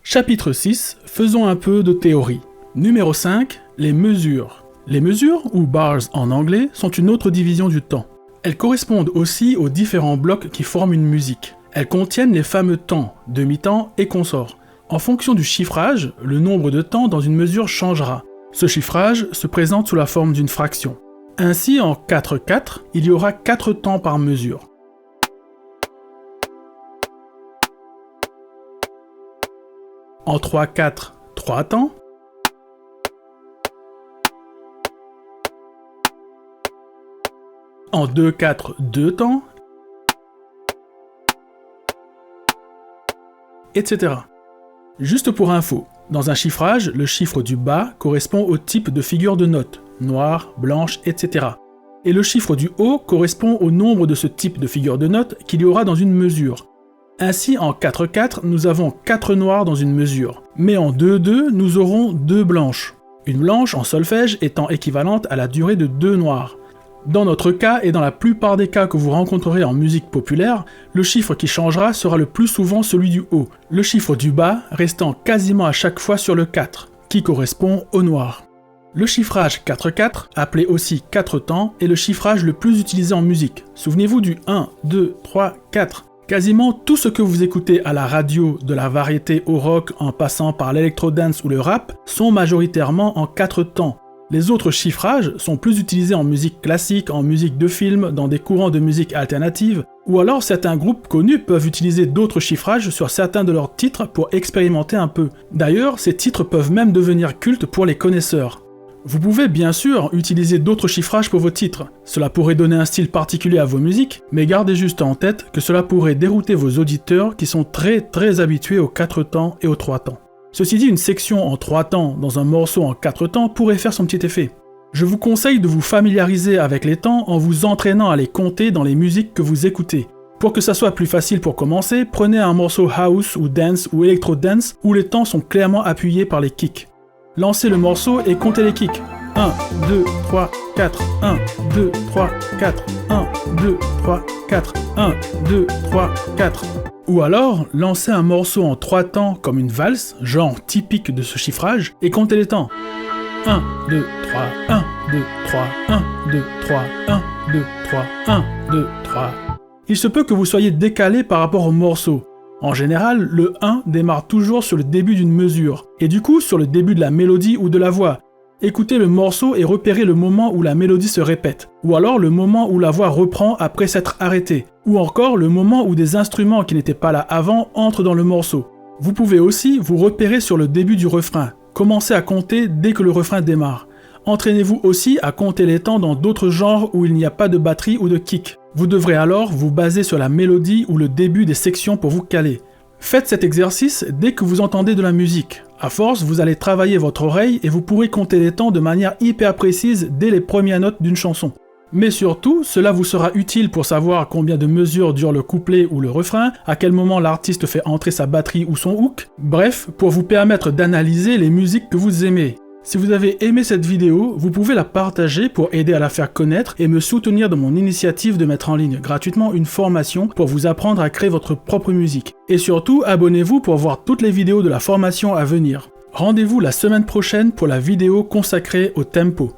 Chapitre 6, faisons un peu de théorie. Numéro 5, les mesures. Les mesures, ou bars en anglais, sont une autre division du temps. Elles correspondent aussi aux différents blocs qui forment une musique. Elles contiennent les fameux temps, demi-temps et consorts. En fonction du chiffrage, le nombre de temps dans une mesure changera. Ce chiffrage se présente sous la forme d'une fraction. Ainsi, en 4/4, il y aura 4 temps par mesure. En 3/4, 3 temps. En 2/4, 2 temps. Etc. Juste pour info, dans un chiffrage, le chiffre du bas correspond au type de figure de note, noire, blanche, etc. Et le chiffre du haut correspond au nombre de ce type de figure de note qu'il y aura dans une mesure. Ainsi, en 4/4, nous avons 4 noirs dans une mesure, mais en 2/2, nous aurons 2 blanches. Une blanche en solfège étant équivalente à la durée de 2 noirs. Dans notre cas, et dans la plupart des cas que vous rencontrerez en musique populaire, le chiffre qui changera sera le plus souvent celui du haut, le chiffre du bas restant quasiment à chaque fois sur le 4, qui correspond au noir. Le chiffrage 4/4, appelé aussi 4 temps, est le chiffrage le plus utilisé en musique. Souvenez-vous du 1, 2, 3, 4. Quasiment tout ce que vous écoutez à la radio, de la variété au rock en passant par l'électro-dance ou le rap, sont majoritairement en 4 temps. Les autres chiffrages sont plus utilisés en musique classique, en musique de film, dans des courants de musique alternative, ou alors certains groupes connus peuvent utiliser d'autres chiffrages sur certains de leurs titres pour expérimenter un peu. D'ailleurs, ces titres peuvent même devenir cultes pour les connaisseurs. Vous pouvez bien sûr utiliser d'autres chiffrages pour vos titres, cela pourrait donner un style particulier à vos musiques, mais gardez juste en tête que cela pourrait dérouter vos auditeurs qui sont très habitués aux 4 temps et aux 3 temps. Ceci dit, une section en 3 temps dans un morceau en 4 temps pourrait faire son petit effet. Je vous conseille de vous familiariser avec les temps en vous entraînant à les compter dans les musiques que vous écoutez. Pour que ça soit plus facile pour commencer, prenez un morceau house ou dance ou electro-dance où les temps sont clairement appuyés par les kicks. Lancez le morceau et comptez les kicks. 1, 2, 3, 4, 1, 2, 3, 4, 1, 2, 3, 4, 1, 2, 3, 4. Ou alors, lancez un morceau en 3 temps comme une valse, genre typique de ce chiffrage, et comptez les temps. 1, 2, 3, 1, 2, 3, 1, 2, 3, 1, 2, 3, 1, 2, 3. Il se peut que vous soyez décalé par rapport au morceau. En général, le 1 démarre toujours sur le début d'une mesure, et du coup sur le début de la mélodie ou de la voix. Écoutez le morceau et repérez le moment où la mélodie se répète, ou alors le moment où la voix reprend après s'être arrêtée, ou encore le moment où des instruments qui n'étaient pas là avant entrent dans le morceau. Vous pouvez aussi vous repérer sur le début du refrain. Commencez à compter dès que le refrain démarre. Entraînez-vous aussi à compter les temps dans d'autres genres où il n'y a pas de batterie ou de kick. Vous devrez alors vous baser sur la mélodie ou le début des sections pour vous caler. Faites cet exercice dès que vous entendez de la musique. À force, vous allez travailler votre oreille et vous pourrez compter les temps de manière hyper précise dès les premières notes d'une chanson. Mais surtout, cela vous sera utile pour savoir combien de mesures dure le couplet ou le refrain, à quel moment l'artiste fait entrer sa batterie ou son hook, bref, pour vous permettre d'analyser les musiques que vous aimez. Si vous avez aimé cette vidéo, vous pouvez la partager pour aider à la faire connaître et me soutenir dans mon initiative de mettre en ligne gratuitement une formation pour vous apprendre à créer votre propre musique. Et surtout, abonnez-vous pour voir toutes les vidéos de la formation à venir. Rendez-vous la semaine prochaine pour la vidéo consacrée au tempo.